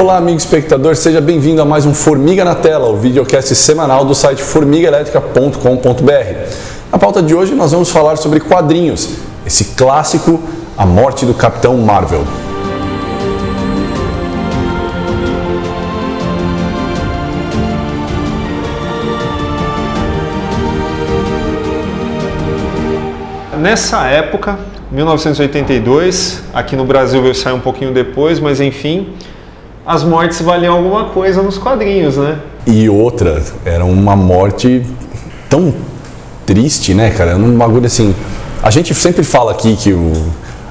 Olá, amigo espectador, seja bem-vindo a mais um Formiga na Tela, o videocast semanal do site formigaelétrica.com.br. Na pauta de hoje nós vamos falar sobre quadrinhos, esse clássico, a morte do Capitão Marvel. Nessa época, 1982, aqui no Brasil veio sair um pouquinho depois, mas enfim, as mortes valiam alguma coisa nos quadrinhos, né? E outra, era uma morte tão triste, né, cara? Um bagulho assim. A gente sempre fala aqui que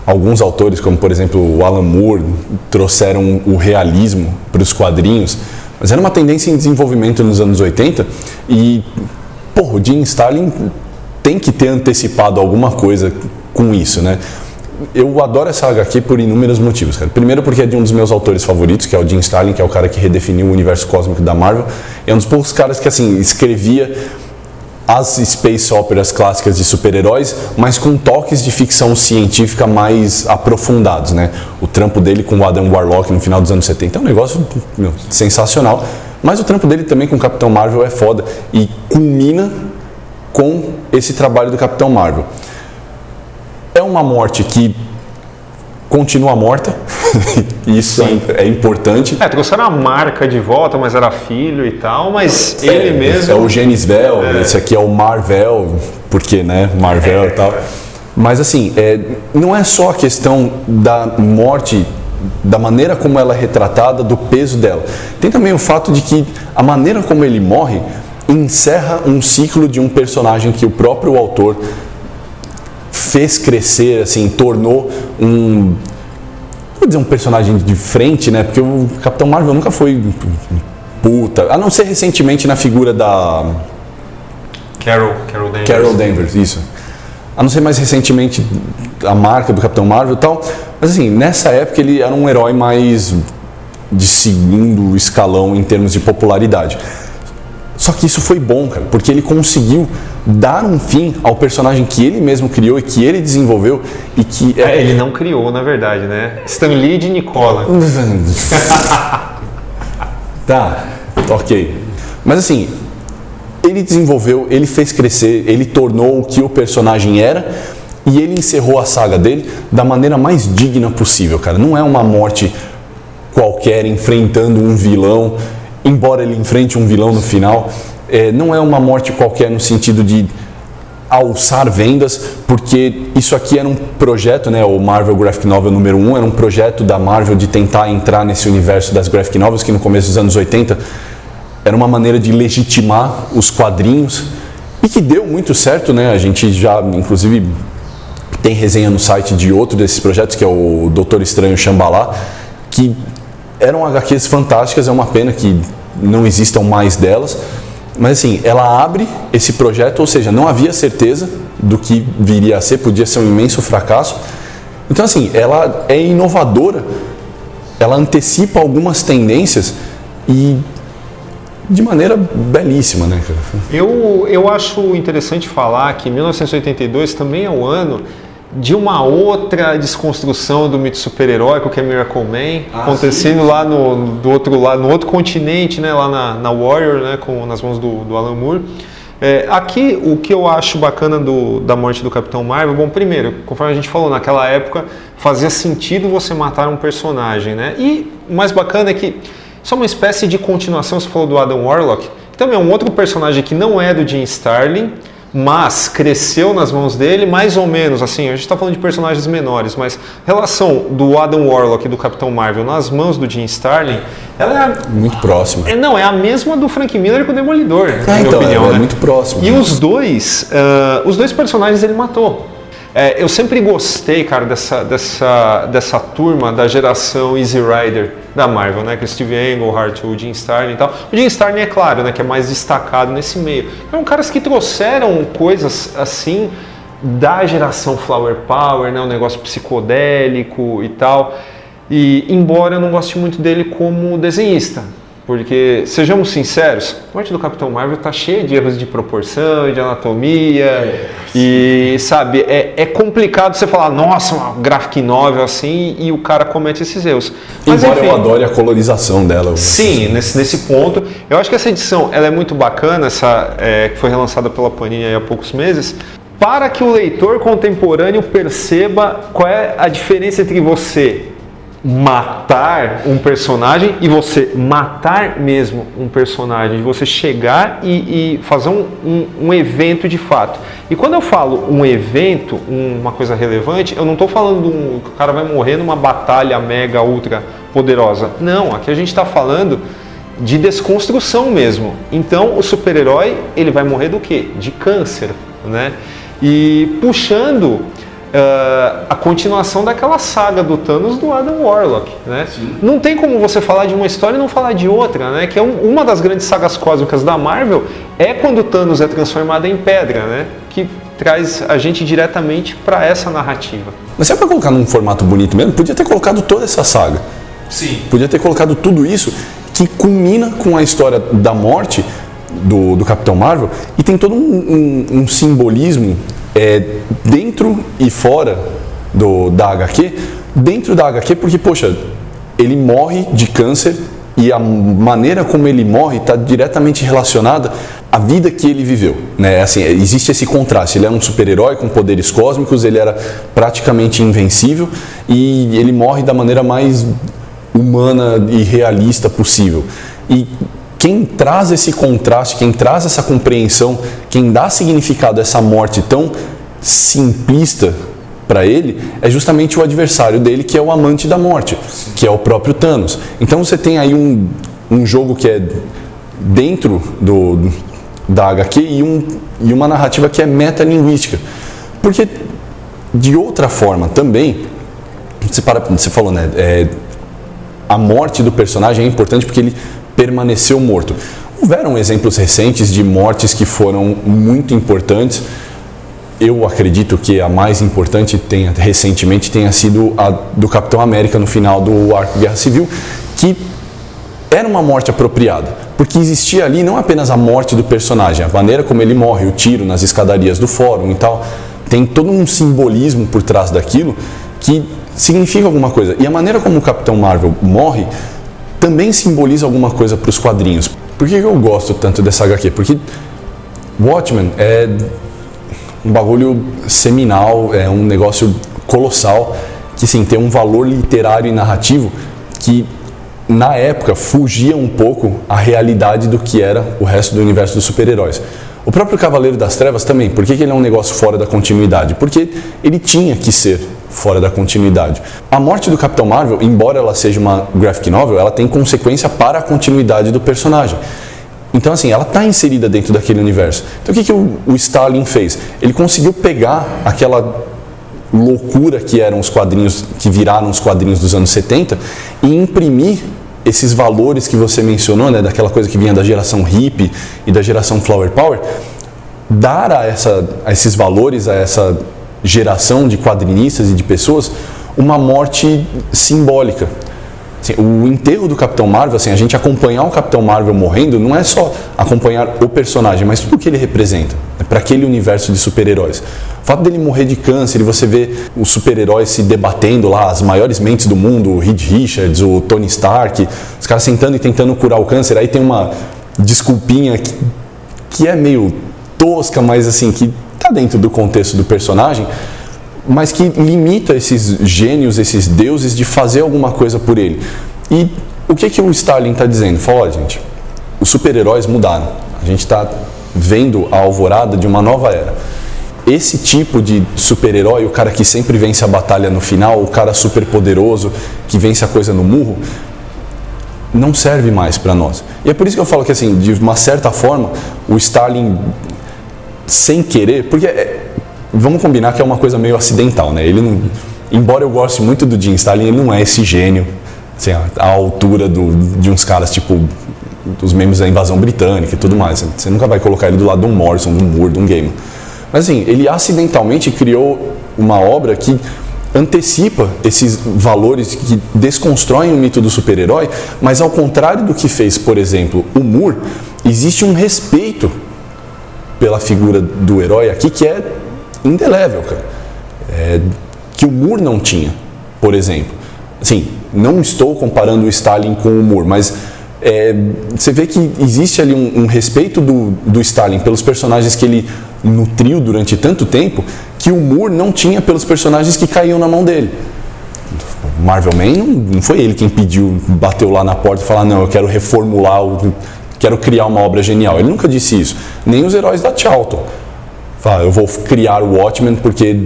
alguns autores, como por exemplo o Alan Moore, trouxeram o realismo para os quadrinhos, mas era uma tendência em desenvolvimento nos anos 80 e, o Jim Starlin tem que ter antecipado alguma coisa com isso, né? Eu adoro essa HQ por inúmeros motivos, cara. Primeiro porque é de um dos meus autores favoritos, que é o Jim Starlin, que é o cara que redefiniu o universo cósmico da Marvel. É um dos poucos caras que, assim, escrevia as space operas clássicas de super-heróis, mas com toques de ficção científica mais aprofundados, né? O trampo dele com o Adam Warlock no final dos anos 70 é um negócio sensacional, mas o trampo dele também com o Capitão Marvel é foda e culmina com esse trabalho do Capitão Marvel. É uma morte que continua morta, isso é importante. Trouxeram a marca de volta, mas era filho e tal, mas ele mesmo... Esse é o Genisvel, esse aqui é o Marvel, porque, né, Marvel e tal. Mas assim, não é só a questão da morte, da maneira como ela é retratada, do peso dela. Tem também o fato de que a maneira como ele morre encerra um ciclo de um personagem que o próprio autor fez crescer, assim, tornou vou dizer um personagem de frente, né? Porque o Capitão Marvel nunca foi puta, a não ser recentemente na figura da Carol Danvers, isso. A não ser mais recentemente a marca do Capitão Marvel e tal, mas assim, nessa época ele era um herói mais de segundo escalão em termos de popularidade. Só que isso foi bom, cara, porque ele conseguiu dar um fim ao personagem que ele mesmo criou e que ele desenvolveu e que... ele não criou, na verdade, né? Stan Lee de Nicola. Tá, ok. Mas assim, ele desenvolveu, ele fez crescer, ele tornou o que o personagem era e ele encerrou a saga dele da maneira mais digna possível, cara. Não é uma morte qualquer enfrentando um vilão, embora ele enfrente um vilão no final, não é uma morte qualquer no sentido de alçar vendas, porque isso aqui era um projeto, né, o Marvel Graphic Novel número 1, era um projeto da Marvel de tentar entrar nesse universo das Graphic Novels, que no começo dos anos 80 era uma maneira de legitimar os quadrinhos, e que deu muito certo, né, a gente já, inclusive, tem resenha no site de outro desses projetos, que é o Doutor Estranho Shambhala, que eram HQs fantásticas, é uma pena que não existam mais delas, mas assim, ela abre esse projeto, ou seja, não havia certeza do que viria a ser, podia ser um imenso fracasso. Então assim, ela é inovadora, ela antecipa algumas tendências e de maneira belíssima, né, cara? Eu acho interessante falar que 1982 também é o ano de uma outra desconstrução do mito super-heróico, que é Miracle Man, acontecendo sim. Lá do outro lado, no outro continente, né, lá na Warrior, né, nas mãos do Alan Moore. Aqui, o que eu acho bacana da morte do Capitão Marvel, bom, primeiro, conforme a gente falou, naquela época fazia sentido você matar um personagem, né? E o mais bacana é que isso é uma espécie de continuação, você falou do Adam Warlock, que também é um outro personagem que não é do Jim Starlin, mas cresceu nas mãos dele, mais ou menos, assim, a gente está falando de personagens menores, mas a relação do Adam Warlock e do Capitão Marvel nas mãos do Jim Starlin, ela é... muito próxima. É a mesma do Frank Miller com o Demolidor, na minha opinião, ela né? É muito próxima. E os dois personagens ele matou. Eu sempre gostei, cara, dessa turma da geração Easy Rider da Marvel, né? Que o Steve Englehart, o Jim Starlin e tal. O Jim Starlin, é claro, né? Que é mais destacado nesse meio. São caras que trouxeram coisas assim da geração Flower Power, né? Um negócio psicodélico e tal. E embora eu não goste muito dele como desenhista, porque, sejamos sinceros, a morte do Capitão Marvel está cheia de erros de proporção, de anatomia, E, sabe, é complicado você falar, nossa, uma graphic novel assim, e o cara comete esses erros. Mas, embora enfim, eu adore a colorização dela. Sim, nesse ponto. Eu acho que essa edição ela é muito bacana, que foi relançada pela Panini há poucos meses, para que o leitor contemporâneo perceba qual é a diferença entre você matar um personagem e você matar mesmo um personagem, de você chegar e fazer um evento de fato. E quando eu falo um evento, uma coisa relevante, eu não estou falando que o cara vai morrer numa batalha mega ultra poderosa. Não, aqui a gente está falando de desconstrução mesmo. Então o super-herói, ele vai morrer do quê? De câncer, né? E puxando a continuação daquela saga do Thanos do Adam Warlock, né? Não tem como você falar de uma história e não falar de outra, né? Que é uma das grandes sagas cósmicas da Marvel, é quando o Thanos é transformado em pedra, né? Que traz a gente diretamente para essa narrativa. Mas se é para colocar num formato bonito mesmo, podia ter colocado toda essa saga. Sim. Podia ter colocado tudo isso que culmina com a história da morte do Capitão Marvel e tem todo um simbolismo dentro e fora da HQ. Dentro da HQ porque, poxa, ele morre de câncer e a maneira como ele morre está diretamente relacionada à vida que ele viveu, né? Assim, existe esse contraste. Ele era um super-herói com poderes cósmicos, ele era praticamente invencível e ele morre da maneira mais humana e realista possível. E quem traz esse contraste, quem traz essa compreensão, quem dá significado a essa morte tão simplista para ele, é justamente o adversário dele, que é o amante da morte, que é o próprio Thanos. Então você tem aí um jogo que é dentro da HQ e uma narrativa que é metalinguística. Porque, de outra forma também, você falou, né? A morte do personagem é importante porque ele permaneceu morto. Houveram exemplos recentes de mortes que foram muito importantes. Eu acredito que a mais importante recentemente tenha sido a do Capitão América no final do arco Guerra Civil, que era uma morte apropriada, porque existia ali não apenas a morte do personagem, a maneira como ele morre, o tiro nas escadarias do fórum e tal, tem todo um simbolismo por trás daquilo que significa alguma coisa. E a maneira como o Capitão Marvel morre também simboliza alguma coisa para os quadrinhos. Por que eu gosto tanto dessa HQ? Porque Watchmen é um bagulho seminal, é um negócio colossal, que sim, tem um valor literário e narrativo que na época fugia um pouco a realidade do que era o resto do universo dos super-heróis. O próprio Cavaleiro das Trevas também, por que ele é um negócio fora da continuidade? Porque ele tinha que ser fora da continuidade. A morte do Capitão Marvel, embora ela seja uma graphic novel, ela tem consequência para a continuidade do personagem. Então, assim, ela está inserida dentro daquele universo. Então, o que o Starlin fez? Ele conseguiu pegar aquela loucura que eram os quadrinhos, que viraram os quadrinhos dos anos 70, e imprimir esses valores que você mencionou, né, daquela coisa que vinha da geração hippie e da geração flower power, dar a esses valores, a essa geração de quadrinistas e de pessoas, uma morte simbólica. Assim, o enterro do Capitão Marvel, assim, a gente acompanhar o Capitão Marvel morrendo, não é só acompanhar o personagem, mas tudo o que ele representa, né, para aquele universo de super-heróis. O fato dele morrer de câncer e você ver os super-heróis se debatendo lá, as maiores mentes do mundo, o Reed Richards, o Tony Stark, os caras sentando e tentando curar o câncer, aí tem uma desculpinha que é meio tosca, mas assim, que está dentro do contexto do personagem, mas que limita esses gênios, esses deuses de fazer alguma coisa por ele. E o que o Starlin está dizendo? Fala, ó, gente, os super-heróis mudaram. A gente está vendo a alvorada de uma nova era. Esse tipo de super-herói, o cara que sempre vence a batalha no final, o cara super poderoso, que vence a coisa no murro, não serve mais para nós. E é por isso que eu falo que, assim, de uma certa forma, o Starlin, sem querer, porque vamos combinar que é uma coisa meio acidental, né? Ele não, embora eu goste muito do Jim Starlin, ele não é esse gênio, assim, à altura de uns caras tipo dos membros da invasão britânica e tudo mais. Você nunca vai colocar ele do lado de um Morrison, de um Moore, de um Gaiman. Mas assim, ele acidentalmente criou uma obra que antecipa esses valores que desconstroem o mito do super-herói, mas ao contrário do que fez, por exemplo, o Moore, existe um respeito pela figura do herói aqui que é indelével, cara. Que o Moore não tinha, por exemplo. Assim, não estou comparando o Stalin com o Moore, mas você vê que existe ali um respeito do Stalin pelos personagens que ele nutriu durante tanto tempo que o Moore não tinha pelos personagens que caíam na mão dele. Marvel Man não foi ele quem pediu, bateu lá na porta e falou: não, eu quero reformular, quero criar uma obra genial. Ele nunca disse isso. Nem os heróis da Charlton. Fala, eu vou criar o Watchmen porque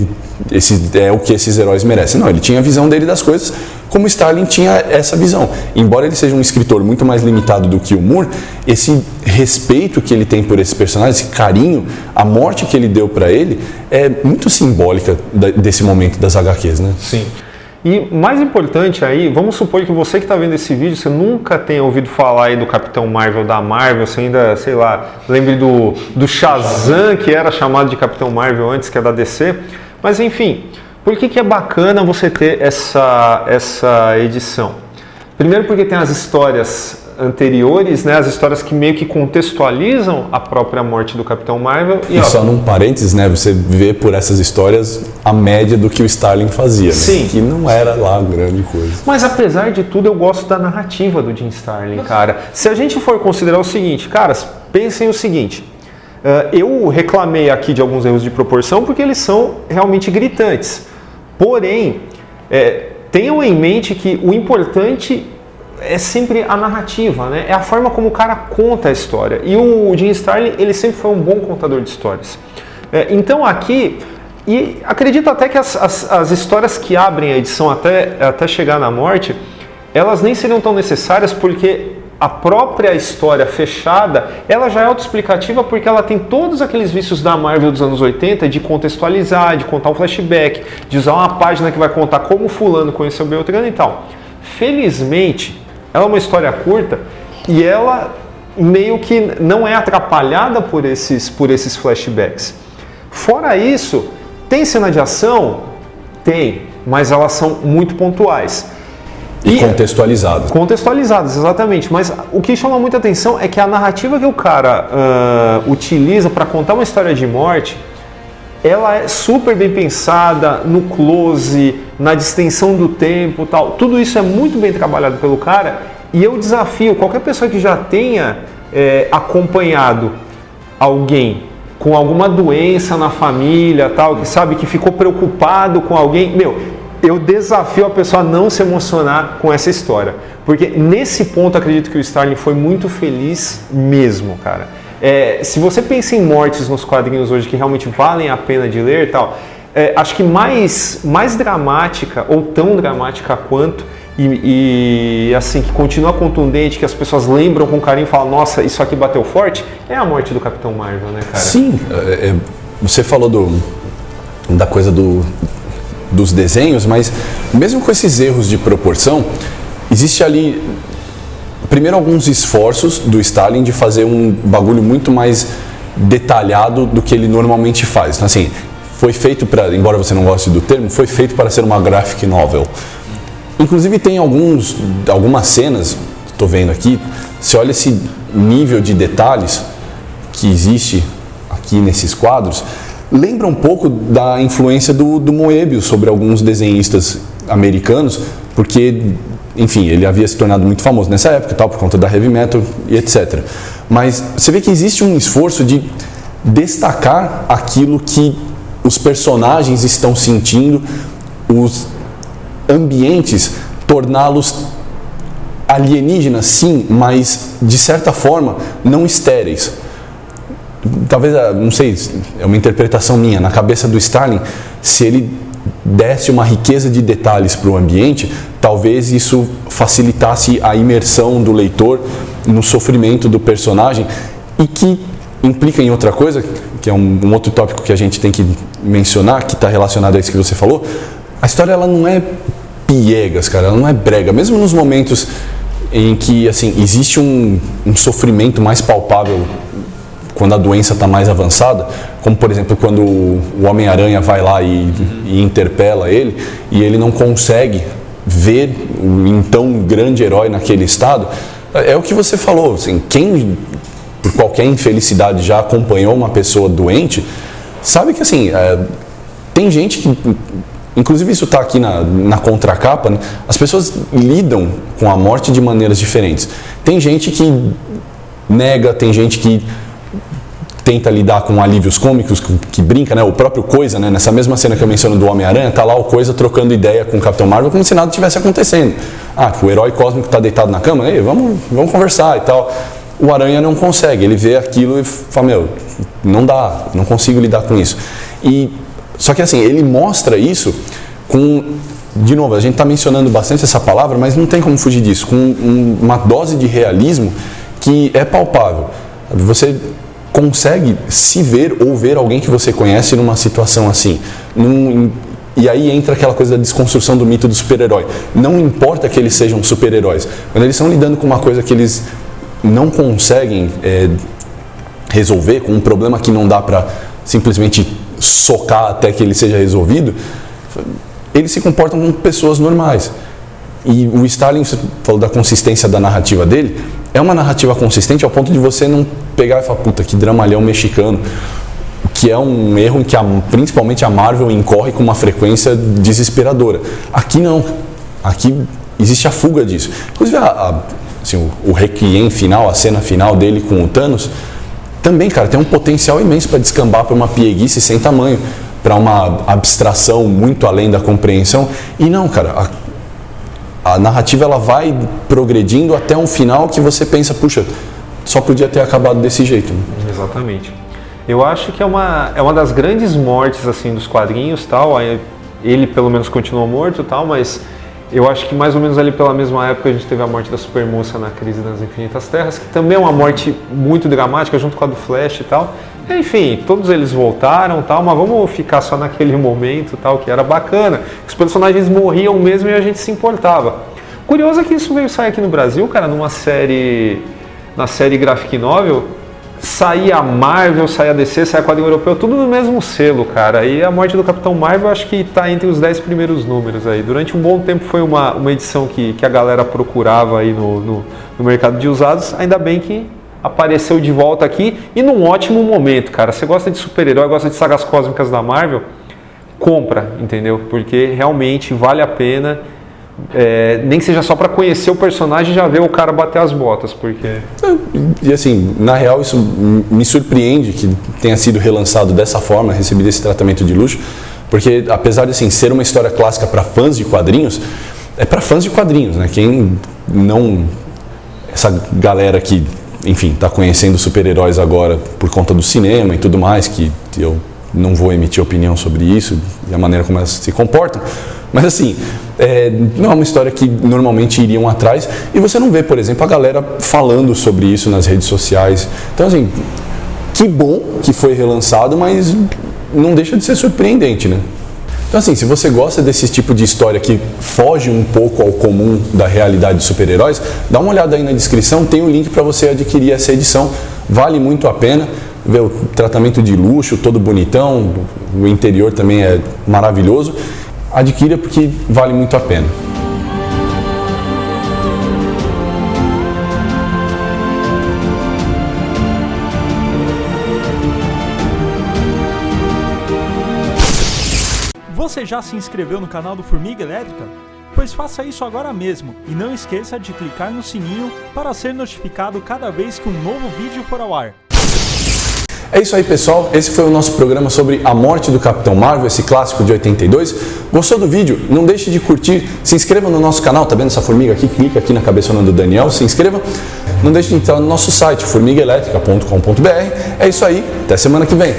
esse é o que esses heróis merecem. Não, ele tinha a visão dele das coisas, como Stalin tinha essa visão. Embora ele seja um escritor muito mais limitado do que o Moore, esse respeito que ele tem por esses personagens, esse carinho, a morte que ele deu para ele, é muito simbólica desse momento das HQs, né? Sim. E mais importante aí, vamos supor que você que está vendo esse vídeo, você nunca tenha ouvido falar aí do Capitão Marvel da Marvel, você ainda, sei lá, lembre do Shazam, que era chamado de Capitão Marvel antes, que é da DC. Mas enfim, por que é bacana você ter essa edição? Primeiro porque tem as histórias anteriores, né, as histórias que meio que contextualizam a própria morte do Capitão Marvel. E só num parênteses, né, você vê por essas histórias a média do que o Stalin fazia, sim, né, que não era lá grande coisa. Mas apesar de tudo, eu gosto da narrativa do Jim Starlin, cara. Se a gente for considerar o seguinte, caras, pensem o seguinte, eu reclamei aqui de alguns erros de proporção porque eles são realmente gritantes. Porém, tenham em mente que o importante é sempre a narrativa, né? É a forma como o cara conta a história. E o Jim Starlin, ele sempre foi um bom contador de histórias. Então aqui, e acredito até que as histórias que abrem a edição até chegar na morte, elas nem seriam tão necessárias porque a própria história fechada, ela já é autoexplicativa porque ela tem todos aqueles vícios da Marvel dos anos 80 de contextualizar, de contar um flashback, de usar uma página que vai contar como fulano conheceu Beltrano e tal. Felizmente, ela é uma história curta e ela meio que não é atrapalhada por esses flashbacks. Fora isso, tem cena de ação? Tem, mas elas são muito pontuais. E contextualizadas. Contextualizadas, exatamente. Mas o que chama muita atenção é que a narrativa que o cara utiliza para contar uma história de morte, ela é super bem pensada, no close, na distensão do tempo, tal. Tudo isso é muito bem trabalhado pelo cara e eu desafio qualquer pessoa que já tenha acompanhado alguém com alguma doença na família, tal, que sabe que ficou preocupado com alguém, eu desafio a pessoa a não se emocionar com essa história, porque nesse ponto acredito que o Starlin foi muito feliz mesmo, cara. Se você pensa em mortes nos quadrinhos hoje que realmente valem a pena de ler e tal, acho que mais dramática, ou tão dramática quanto, e assim, que continua contundente, que as pessoas lembram com carinho e falam, nossa, isso aqui bateu forte, é a morte do Capitão Marvel, né, cara? Sim, você falou da coisa dos desenhos, mas mesmo com esses erros de proporção, existe ali... Primeiro, alguns esforços do Stalin de fazer um bagulho muito mais detalhado do que ele normalmente faz. Então, assim, foi feito para, embora você não goste do termo, foi feito para ser uma graphic novel. Inclusive tem algumas cenas, estou vendo aqui, você olha esse nível de detalhes que existe aqui nesses quadros, lembra um pouco da influência do Moebius sobre alguns desenhistas americanos, porque... Enfim, ele havia se tornado muito famoso nessa época, tal, por conta da heavy metal e etc. Mas você vê que existe um esforço de destacar aquilo que os personagens estão sentindo, os ambientes, torná-los alienígenas, sim, mas de certa forma não estéreis. Talvez, não sei, é uma interpretação minha, na cabeça do Stalin, se ele desse uma riqueza de detalhes para o ambiente, talvez isso facilitasse a imersão do leitor no sofrimento do personagem e que implica em outra coisa, que é um outro tópico que a gente tem que mencionar, que está relacionado a isso que você falou. A história ela não é piegas, cara, ela não é brega, mesmo nos momentos em que assim, existe um sofrimento mais palpável quando a doença está mais avançada, como por exemplo quando o Homem-Aranha vai lá e interpela ele e ele não consegue ver o então grande herói naquele estado, é o que você falou, assim, quem por qualquer infelicidade já acompanhou uma pessoa doente, sabe que assim, tem gente que, inclusive isso está aqui na contracapa, né? As pessoas lidam com a morte de maneiras diferentes. Tem gente que nega, tem gente que tenta lidar com alívios cômicos, que brinca, né? O próprio Coisa, né? Nessa mesma cena que eu menciono do Homem-Aranha, tá lá o Coisa trocando ideia com o Capitão Marvel como se nada tivesse acontecendo. O herói cósmico está deitado na cama, vamos conversar e tal. O Aranha não consegue, ele vê aquilo e fala, não dá, não consigo lidar com isso. Só que assim, ele mostra isso com, de novo, a gente está mencionando bastante essa palavra, mas não tem como fugir disso, com uma dose de realismo que é palpável. Você consegue se ver ou ver alguém que você conhece numa situação assim. E aí entra aquela coisa da desconstrução do mito do super-herói. Não importa que eles sejam super-heróis, quando eles estão lidando com uma coisa que eles não conseguem resolver, com um problema que não dá para simplesmente socar até que ele seja resolvido, eles se comportam como pessoas normais. E o Starling, você falou da consistência da narrativa dele, é uma narrativa consistente ao ponto de você não pegar e falar, puta, que dramalhão mexicano, que é um erro em que principalmente a Marvel incorre com uma frequência desesperadora. Aqui não, aqui existe a fuga disso. Inclusive assim, o requiem final, a cena final dele com o Thanos, também, cara, tem um potencial imenso para descambar para uma pieguice sem tamanho, para uma abstração muito além da compreensão. E não, cara, a narrativa ela vai progredindo até um final que você pensa, puxa, só podia ter acabado desse jeito. Né? Exatamente. Eu acho que é uma das grandes mortes assim dos quadrinhos, tal. Ele pelo menos continuou morto, tal, mas eu acho que mais ou menos ali pela mesma época a gente teve a morte da Supermoça na Crise das Infinitas Terras, que também é uma morte muito dramática, junto com a do Flash e tal. Enfim, todos eles voltaram, tal, mas vamos ficar só naquele momento, tal, que era bacana. Os personagens morriam mesmo e a gente se importava. Curioso é que isso veio sair aqui no Brasil, cara, na série Graphic Novel. Saía a Marvel, saía a DC, saía a quadrinho europeu, tudo no mesmo selo, cara. E a morte do Capitão Marvel acho que está entre os 10 primeiros números aí. Durante um bom tempo foi uma edição que a galera procurava aí no mercado de usados. Ainda bem que apareceu de volta aqui e num ótimo momento, cara. Você gosta de super-herói, gosta de sagas cósmicas da Marvel? Compra, entendeu? Porque realmente vale a pena. Nem que seja só para conhecer o personagem e já ver o cara bater as botas, porque... E assim, na real isso me surpreende que tenha sido relançado dessa forma, recebido esse tratamento de luxo, porque apesar de assim, ser uma história clássica para fãs de quadrinhos, é para fãs de quadrinhos, né? Quem não... Essa galera que, enfim, está conhecendo super-heróis agora por conta do cinema e tudo mais, que eu não vou emitir opinião sobre isso e a maneira como elas se comportam, mas assim, não é uma história que normalmente iriam atrás e você não vê, por exemplo, a galera falando sobre isso nas redes sociais. Então assim, que bom que foi relançado, mas não deixa de ser surpreendente, né? Então assim, se você gosta desse tipo de história que foge um pouco ao comum da realidade de super-heróis, dá uma olhada aí na descrição, tem o link para você adquirir essa edição, vale muito a pena. Ver o tratamento de luxo, todo bonitão, o interior também é maravilhoso. Adquira porque vale muito a pena. Você já se inscreveu no canal do Formiga Elétrica? Pois faça isso agora mesmo e não esqueça de clicar no sininho para ser notificado cada vez que um novo vídeo for ao ar. É isso aí, pessoal. Esse foi o nosso programa sobre a morte do Capitão Marvel, esse clássico de 82. Gostou do vídeo? Não deixe de curtir. Se inscreva no nosso canal. Tá vendo essa formiga aqui? Clica aqui na cabeçona do Daniel. Se inscreva. Não deixe de entrar no nosso site, formigaelétrica.com.br. É isso aí. Até semana que vem.